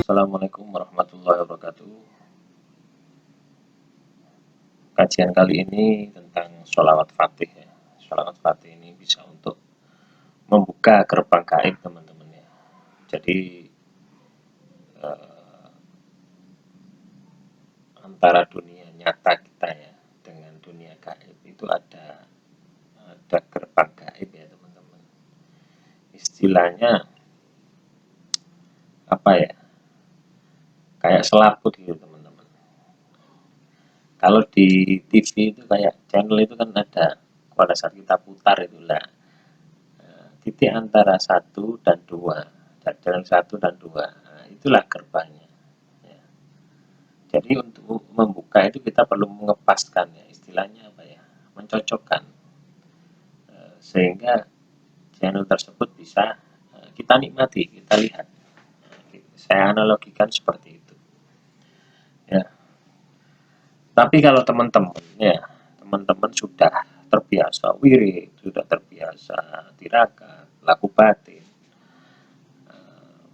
Assalamualaikum warahmatullahi wabarakatuh. Kajian kali ini tentang sholawat Fatih ya. Sholawat Fatih ini bisa untuk membuka gerbang gaib teman-teman ya. Jadi antara dunia nyata kita ya dengan dunia gaib itu ada gerbang gaib ya teman-teman. Istilahnya apa ya? Kayak selaput gitu teman-teman. Kalau di TV itu kayak channel itu kan ada pada saat kita putar itulah titik antara 1 dan 2, channel 1 dan 2, nah, itulah gerbangnya ya. Jadi untuk membuka itu kita perlu mengepaskan ya, istilahnya apa ya, mencocokkan sehingga channel tersebut bisa kita nikmati, kita lihat. Saya analogikan seperti itu ya. Tapi kalau teman-teman ya, teman-teman sudah terbiasa wirid, sudah terbiasa tirakat, laku batin,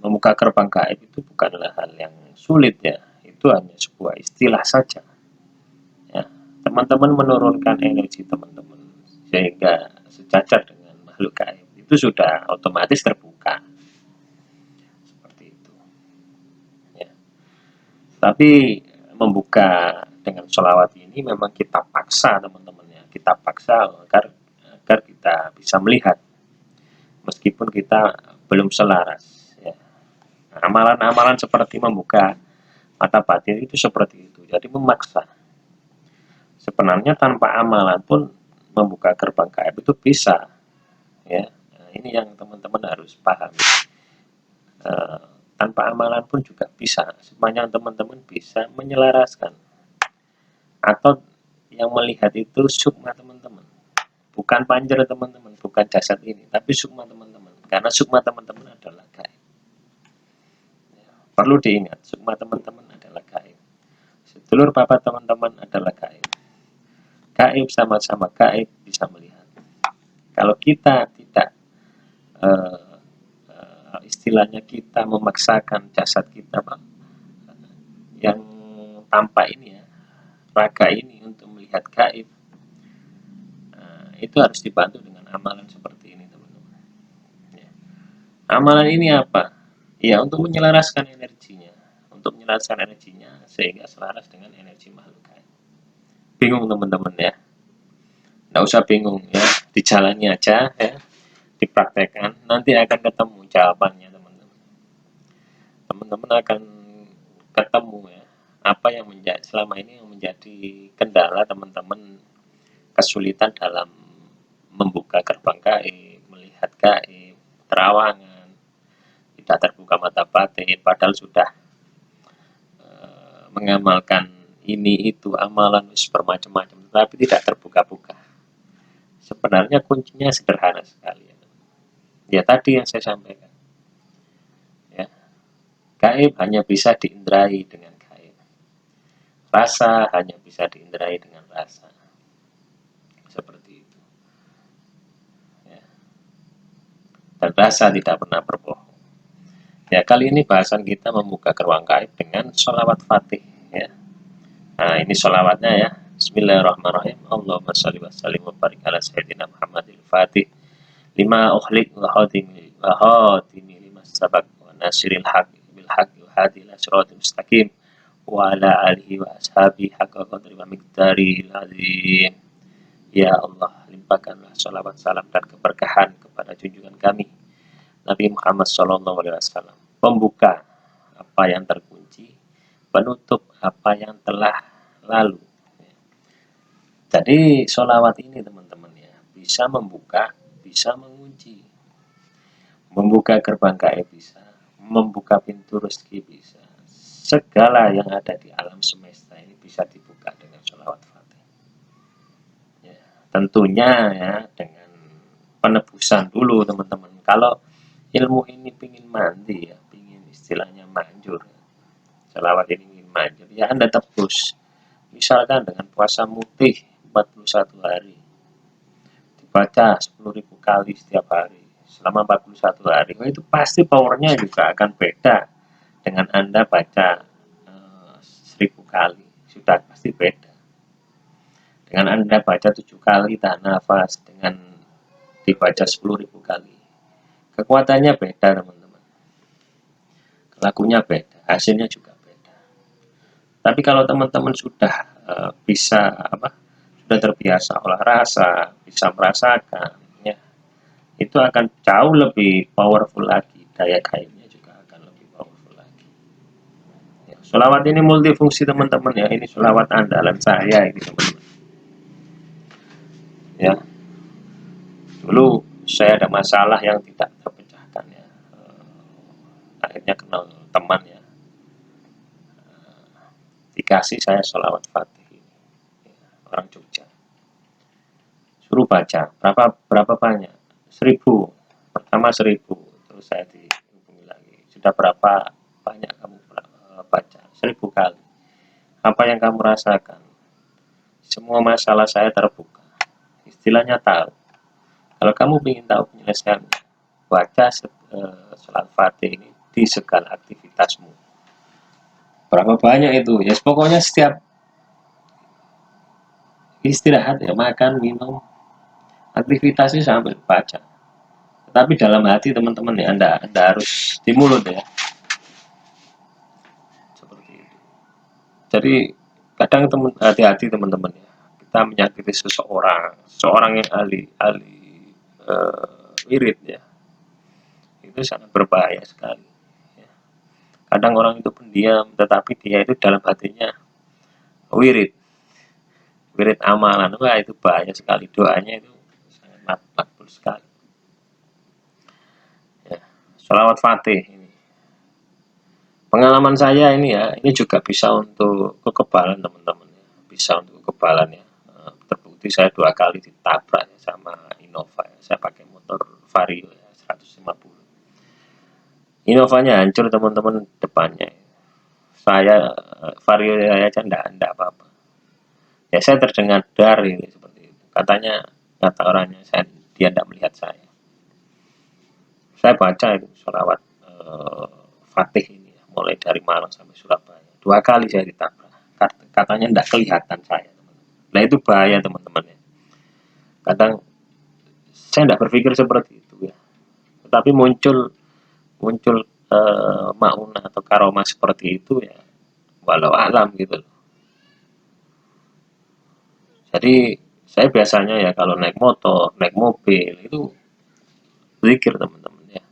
membuka gerbang gaib itu bukanlah hal yang sulit ya. Itu hanya sebuah istilah saja ya. Teman-teman menurunkan energi teman-teman sehingga sejajar dengan makhluk gaib itu sudah otomatis terbuka seperti itu ya. Tapi membuka dengan sholawat ini memang kita paksa teman-teman ya, kita paksa agar kita bisa melihat meskipun kita belum selaras ya. Amalan-amalan seperti membuka mata batin itu seperti itu, jadi memaksa. Sebenarnya tanpa amalan pun membuka gerbang gaib itu bisa ya. Nah, ini yang teman-teman harus paham. Tanpa amalan pun juga bisa, sepanjang teman-teman bisa menyelaraskan atau yang melihat itu sukma teman-teman, bukan panjer teman-teman, bukan jasad ini, tapi sukma teman-teman, karena sukma teman-teman adalah gaib. Perlu diingat, sukma teman-teman adalah gaib, sedulur papa teman-teman adalah gaib. Gaib sama-sama gaib bisa melihat. Kalau kita tidak istilahnya kita memaksakan jasad kita yang tampak ini ya, raga ini untuk melihat gaib, itu harus dibantu dengan amalan seperti ini teman-teman ya. Amalan ini apa ya? Untuk menyelaraskan energinya, sehingga selaras dengan energi makhluk gaib. Bingung teman-teman ya? Nggak usah bingung ya, dijalani aja ya, dipraktekkan, nanti akan ketemu jawabannya teman-teman. Teman-teman akan ketemu ya, apa yang menjadi selama ini yang menjadi kendala teman-teman, kesulitan dalam membuka gerbang gaib, melihat gaib, terawangan, tidak terbuka mata batin, padahal sudah mengamalkan ini itu amalan bermacam-macam, tetapi tidak terbuka-buka. Sebenarnya kuncinya sederhana sekali ya, tadi yang saya sampaikan ya. Gaib hanya bisa diindrai dengan gaib, rasa hanya bisa diindrai dengan rasa, seperti itu ya. Dan rasa tidak pernah berbohong ya. Kali ini bahasan kita membuka gerbang gaib dengan sholawat Fatih ya. Nah, ini sholawatnya ya. Bismillahirrahmanirrahim. Allahumma sholli wa sallim wa barik ala sayyidina Muhammadil Fatih lima ukhliq wa khatimi lima sabak wa nasiril haq bil haq wa hadi ila siratal mustaqim wa ala alihi wa ashabi haqqa qadri wa miqdari azim. Ya Allah, limpahkanlah sholawat, salam, dan keberkahan kepada junjungan kami Nabi Muhammad SAW, pembuka apa yang terkunci, penutup apa yang telah lalu. Jadi sholawat ini teman-teman ya, bisa membuka, bisa mengunci, membuka gerbang gaib bisa, membuka pintu rezeki bisa. Segala yang ada di alam semesta ini bisa dibuka dengan sholawat Fatih ya. Tentunya ya dengan penebusan dulu teman-teman. Kalau ilmu ini pingin mandi ya, pingin istilahnya manjur, sholawat ini ingin manjur ya, Anda tebus misalkan dengan puasa mutih 41 hari, dibaca 10.000 kali setiap hari, selama 41 hari, itu pasti powernya juga akan beda dengan Anda baca 1000 kali, sudah pasti beda. Dengan Anda baca 7 kali tahan nafas, dengan dibaca 10.000 kali, kekuatannya beda teman-teman, lakunya beda, hasilnya juga beda. Tapi kalau teman-teman sudah bisa sudah terbiasa olah rasa, bisa merasakan, ya, itu akan jauh lebih powerful lagi, daya gaibnya juga akan lebih powerful lagi. Ya, sholawat ini multifungsi teman-teman ya, ini sholawat andalan saya ini teman-teman. Ya, dulu saya ada masalah yang tidak terpecahkan ya, akhirnya kenal teman ya, dikasih saya sholawat Fatih ini, ya, orang Jogja, suruh baca berapa banyak, 1000, pertama 1000, terus saya dihubungi lagi, sudah berapa banyak kamu baca, 1000 kali, apa yang kamu rasakan, semua masalah saya terbuka, istilahnya tahu. Kalau kamu ingin tahu penyelesaiannya, baca sholawat Fatih ini di segala aktivitasmu. Berapa banyak itu? Ya pokoknya setiap istirahat ya, makan, minum, aktivitasnya sambil baca. Tapi dalam hati teman-teman ya, anda harus di mulut ya, seperti itu. Jadi kadang hati-hati teman-teman ya, kita menyakiti seseorang yang ahli wirid ya, itu sangat berbahaya sekali ya. Kadang orang itu pendiam, tetapi dia itu dalam hatinya wirid amalan, wah itu bahaya sekali, doanya itu sangat makbul sekali ya. Sholawat Fatih ini, pengalaman saya ini ya, ini juga bisa untuk kekebalan teman-teman ya, bisa untuk kekebalan ya. Terbukti saya 2 kali ditabrak ya, sama Innova ya. Saya pakai motor Vario ya, 150. Innovanya hancur teman-teman depannya. Saya Vario aja enggak apa-apa. Ya saya terdengar dar ini seperti itu. Kata orangnya dia tidak melihat saya. Saya baca itu sholawat Fatih ini ya, mulai dari Malang sampai Surabaya. 2 kali saya ditabrak. Katanya tidak kelihatan saya. Nah itu bahaya teman-teman ya. Kadang saya tidak berpikir seperti itu ya. Tetapi muncul maunah atau karomah seperti itu ya, walau alam gitu loh. Jadi saya biasanya ya kalau naik motor, naik mobil itu zikir teman-teman ya,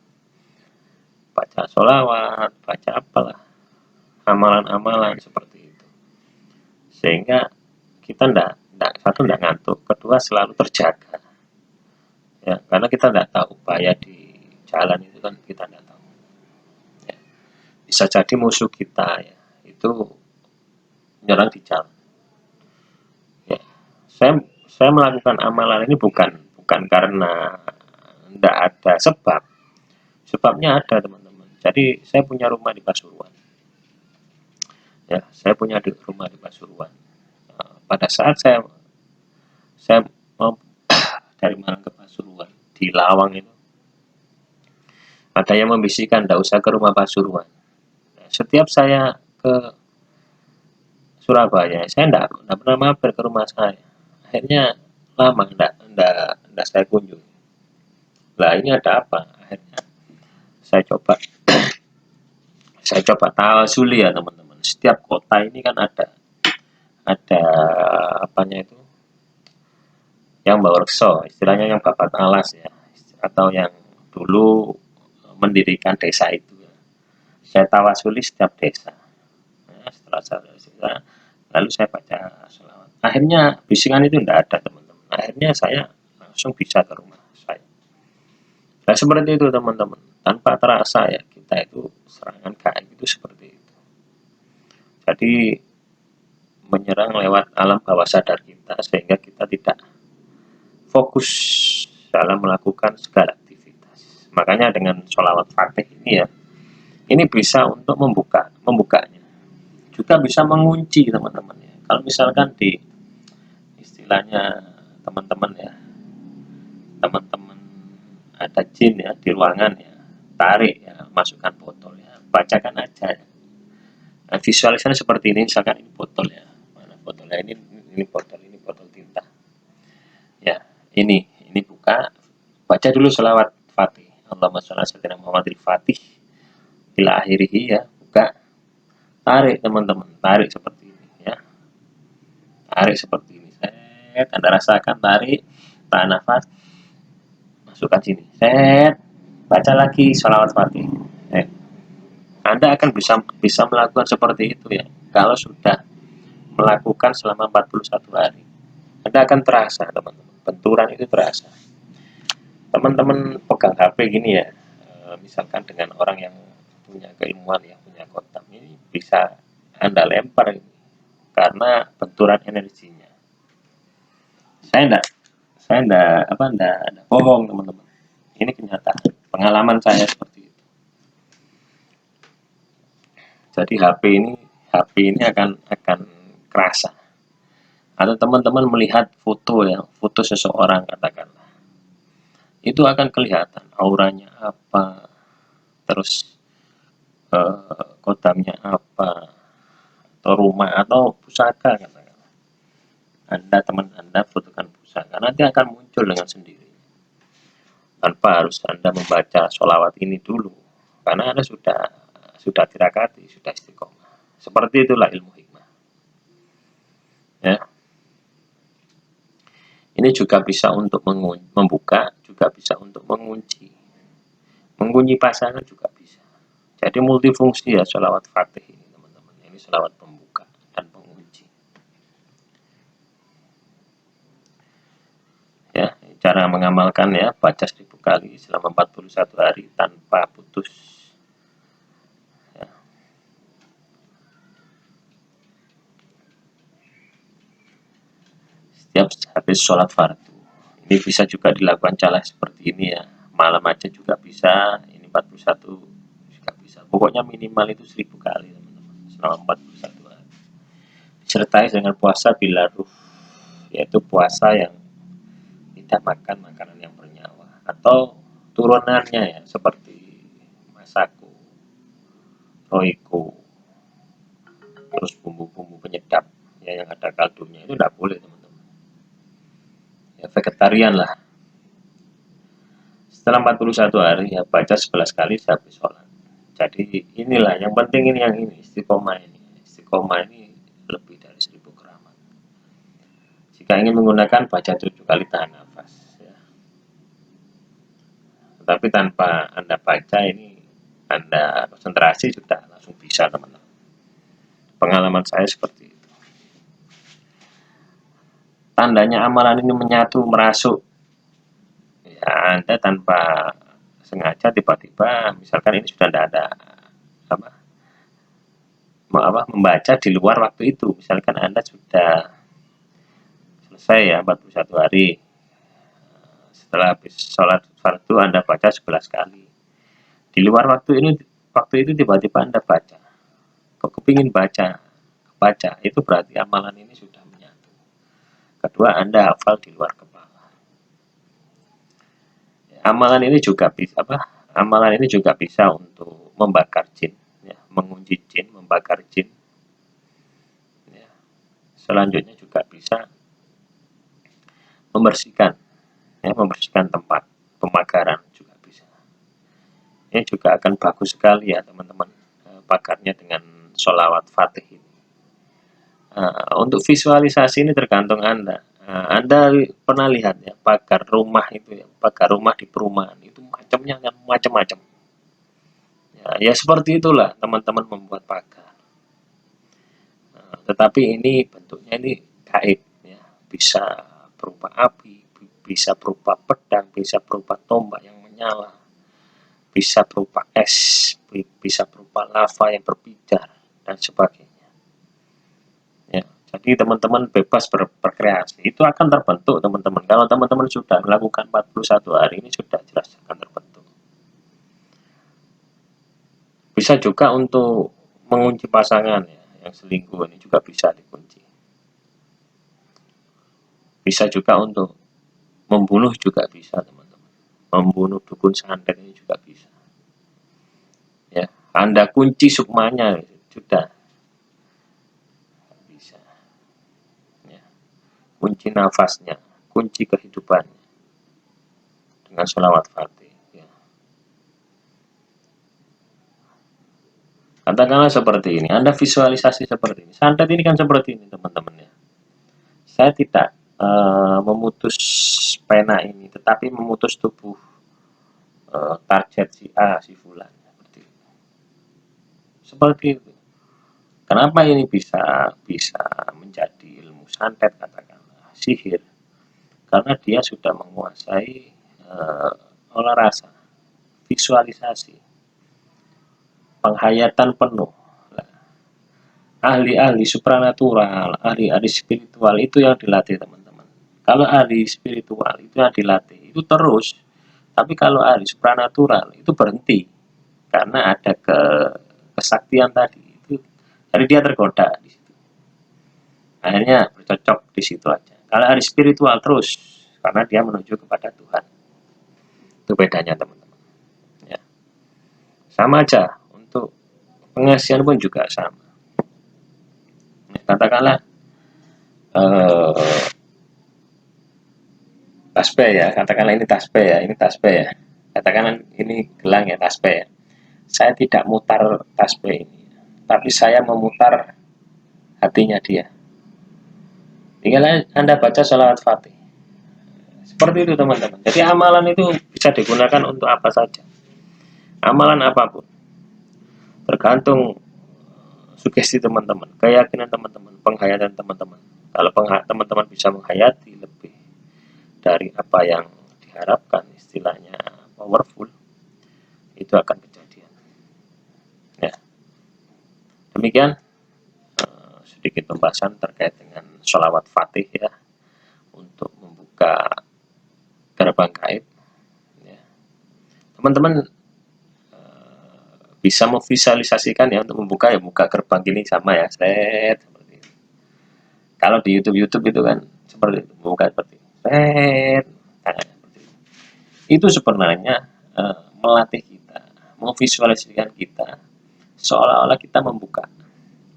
baca sholawat, baca apalah, amalan-amalan seperti itu, sehingga kita ndak ngantuk, kedua selalu terjaga ya, karena kita ndak tahu bahaya di jalan itu kan, kita ndak tahu ya. Bisa jadi musuh kita ya itu menyerang di jalan ya. Saya melakukan amalan ini bukan karena ndak ada sebabnya ada teman-teman. Jadi saya punya rumah di Pasuruan ya, saya punya rumah di Pasuruan. Pada saat saya mau dari Malang ke Pasuruan di Lawang itu, ada yang membisikkan tidak usah ke rumah Pasuruan. Nah, setiap saya ke Surabaya, saya tidak pernah mampir ke rumah saya. Akhirnya lama tidak saya kunjungi. Lah ini ada apa? Akhirnya saya coba tawasuli ya teman-teman. Setiap kota ini kan ada apanya itu, yang bawa rekso, istilahnya yang babat alas ya, atau yang dulu mendirikan desa itu ya. Saya tawasuli setiap desa. Nah, setelah saya lalu saya baca sholawat. Akhirnya bisikan itu tidak ada teman-teman. Akhirnya saya langsung bisa ke rumah saya. Nah seperti itu teman-teman. Tanpa terasa ya, kita itu serangan gaib itu seperti itu. Jadi menyerang lewat alam bawah sadar kita, sehingga kita tidak fokus dalam melakukan segala aktivitas. Makanya dengan sholawat Fatih ini ya, ini bisa untuk membukanya, juga bisa mengunci teman-teman ya. Kalau misalkan di istilahnya teman-teman ya, teman-teman ada jin ya di ruangan ya, tarik ya, masukkan botol ya, bacakan aja ya. Nah, visualisasi seperti ini, misalkan ini botol ya, mana botolnya, ini botol tinta ya, ini buka, baca dulu selawat Fatih, Allahumma sholli ala sayyidina Muhammadil Fatih ila akhirih ya, buka, tarik teman-teman, tarik seperti ini ya, tarik seperti ini, set, Anda rasakan, tarik, tahan nafas, masukkan sini, set, baca lagi sholawat Fatih. Anda akan bisa melakukan seperti itu ya, kalau sudah melakukan selama 41 hari. Anda akan terasa teman-teman, benturan itu terasa. Teman-teman pegang HP gini ya, misalkan dengan orang yang punya keilmuan ya, punya kotam, ini bisa Anda lempar ini, karena benturan energinya. Saya enggak bohong teman-teman. Ini kenyataan, pengalaman saya seperti itu. Jadi HP ini akan kerasa. Atau teman-teman melihat foto ya, foto seseorang katakanlah, itu akan kelihatan auranya apa, terus kodamnya apa, atau rumah atau pusaka katakanlah. Teman Anda fotokan pusaka, nanti akan muncul dengan sendiri, tanpa harus Anda membaca sholawat ini dulu, karena Anda sudah tirakati, sudah istiqomah. Seperti itulah ilmu hikmah ya. Ini juga bisa untuk membuka, juga bisa untuk mengunci pasangan juga bisa. Jadi multifungsi ya sholawat Fatih ini teman-teman. Ini sholawat pembuka dan pengunci. Ya, cara mengamalkan ya, baca 1000 kali selama 41 hari tanpa putus. Ya. Setiap habis sholat fardu. Ini bisa juga dilakukan cara seperti ini ya. Malam aja juga bisa. Ini 41 juga bisa. Pokoknya minimal itu 1000 kali teman-teman. Selama 41 hari. Disertai dengan puasa bila ruh, yaitu puasa yang tidak makan makanan yang bernyawa, atau turunannya ya, seperti masaku, roiko, terus bumbu-bumbu penyedap ya, yang ada kaldunya, itu tidak boleh teman-teman ya, vegetarian lah. Setelah 41 hari ya, baca 11 kali sehabis sholat. Jadi inilah yang penting, ini istiqomah ini lebih dari 1000 keramat. Jika ingin menggunakan, baca 7 kali, tahan nafas ya. Tapi tanpa Anda baca ini, Anda konsentrasi, sudah langsung bisa teman-teman. Pengalaman saya seperti itu. Tandanya amalan ini menyatu, merasuk ya, Anda tanpa sengaja tiba-tiba, misalkan ini sudah tidak ada membaca di luar waktu itu, misalkan Anda sudah selesai ya 41 hari, setelah habis sholat fardu Anda baca 11 kali, di luar waktu itu tiba-tiba Anda baca, kok kepingin baca, itu berarti amalan ini sudah menyatu. Kedua, Anda hafal di luar kepala. Amalan ini juga bisa untuk membakar jin ya, mengunci jin, membakar jin ya. Selanjutnya juga bisa membersihkan tempat pemagaran juga bisa. Ini juga akan bagus sekali ya teman-teman, bakarnya dengan sholawat Fatih ini. Untuk visualisasi ini tergantung Anda. Anda pernah lihat ya, pagar rumah itu ya, pagar rumah di perumahan itu macam-macam. Ya seperti itulah teman-teman membuat pagar. Tetapi ini bentuknya ini gaib ya, bisa berupa api, bisa berupa pedang, bisa berupa tombak yang menyala, bisa berupa es, bisa berupa lava yang berpijar dan sebagainya. Ya, jadi teman-teman bebas berkreasi, itu akan terbentuk teman-teman. Kalau teman-teman sudah melakukan 41 hari ini, sudah jelas akan terbentuk. Bisa juga untuk mengunci pasangan ya, yang selingkuh ini juga bisa dikunci. Bisa juga untuk membunuh juga bisa teman-teman. membunuh dukun santet ini juga bisa. Ya, Anda kunci sukmanya sudah bisa. Ya, kunci nafasnya, kunci kehidupannya dengan sholawat Fatih. Ya. Katakanlah seperti ini, Anda visualisasi seperti ini. Santet ini kan seperti ini teman-teman ya. Saya tidak memutus pena ini, tetapi memutus tubuh target si A, si Fulan. Seperti itu. Kenapa ini bisa menjadi ilmu santet katakanlah sihir? Karena dia sudah menguasai olah rasa, visualisasi, penghayatan penuh. Ahli-ahli supranatural, ahli-ahli spiritual itu yang dilatih teman-teman. Kalau ahli spiritual itu yang dilatih itu terus, tapi kalau ahli supranatural itu berhenti karena ada kesaktian tadi itu. Jadi dia tergoda di situ. Akhirnya bercocok di situ aja. Kalau ahli spiritual terus karena dia menuju kepada Tuhan. Itu bedanya teman-teman. Ya. Sama aja untuk pengasihan pun juga sama. Katakanlah tasbih ya, katakanlah ini tasbih ya, ini tasbih ya. Katakanlah ini gelang ya, tasbih ya. Saya tidak mutar tasbih ini, tapi saya memutar hatinya dia. Tinggal Anda baca sholawat Fatih. Seperti itu teman-teman. Jadi amalan itu bisa digunakan untuk apa saja. Amalan apapun. Tergantung sugesti teman-teman, keyakinan teman-teman, penghayatan teman-teman. Kalau teman-teman bisa menghayati lebih dari apa yang diharapkan, istilahnya powerful, itu akan kejadian. Ya, demikian sedikit pembahasan terkait dengan sholawat Fatih ya, untuk membuka gerbang gaib. Ya. Teman-teman bisa memvisualisasikan ya untuk membuka ya, buka gerbang ini sama ya, seperti itu. Kalau di YouTube itu kan seperti itu, membuka seperti itu. Tangan seperti itu. Itu sebenarnya melatih kita, memvisualisasikan kita seolah-olah kita membuka.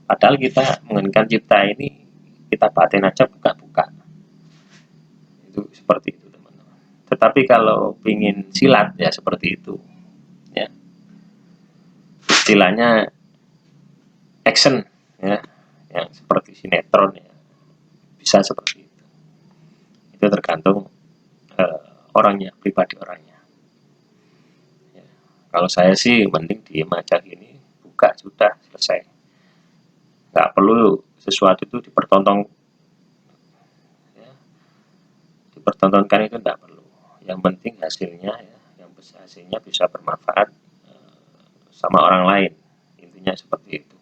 Padahal kita menginginkan cipta ini kita batin aja buka-buka. Itu seperti itu teman-teman. Tetapi kalau ingin silat ya seperti itu. Ya. Istilahnya action ya, yang seperti sinetron ya. Bisa seperti itu. Itu tergantung orangnya, pribadi orangnya. Ya. Kalau saya sih mending diem aja gini, buka sudah selesai. Nggak perlu sesuatu itu dipertontonkan itu nggak perlu. Yang penting hasilnya ya, yang hasilnya bisa bermanfaat sama orang lain. Intinya seperti itu.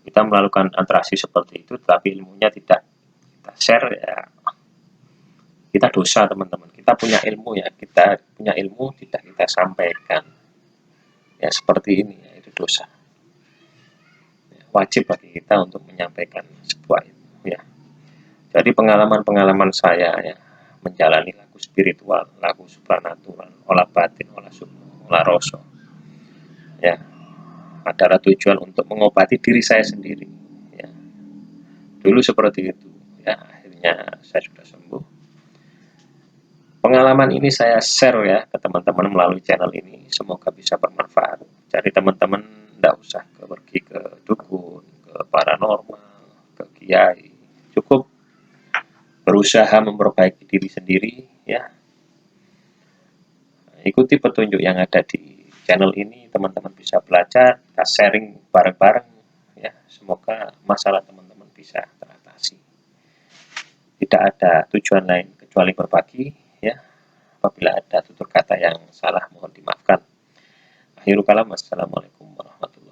Kita melakukan interaksi seperti itu, tapi ilmunya tidak kita share ya, kita dosa teman-teman. Kita punya ilmu ya, kita punya ilmu tidak kita sampaikan. Ya seperti ini ya, itu dosa. Wajib bagi kita untuk menyampaikan sebuah ilmu ya. Jadi pengalaman-pengalaman saya ya, menjalani laku spiritual, laku supranatural, olah batin, olah sukmo, olah rasa. Ya, adalah tujuan untuk mengobati diri saya sendiri. Ya. Dulu seperti itu. Ya, akhirnya saya sudah sembuh. Pengalaman ini saya share ya ke teman-teman melalui channel ini. Semoga bisa bermanfaat. Jadi teman-teman tidak usah pergi ke dukun, ke paranormal, ke kiai. Cukup berusaha memperbaiki diri sendiri ya. Ikuti petunjuk yang ada di channel ini, teman-teman bisa belajar, kita sharing bareng-bareng ya. Semoga masalah teman-teman bisa teratasi. Tidak ada tujuan lain kecuali berbagi ya. Apabila ada tutur kata yang salah mohon dimaafkan. Akhirul kalam, wassalamualaikum warahmatullahi wabarakatuh.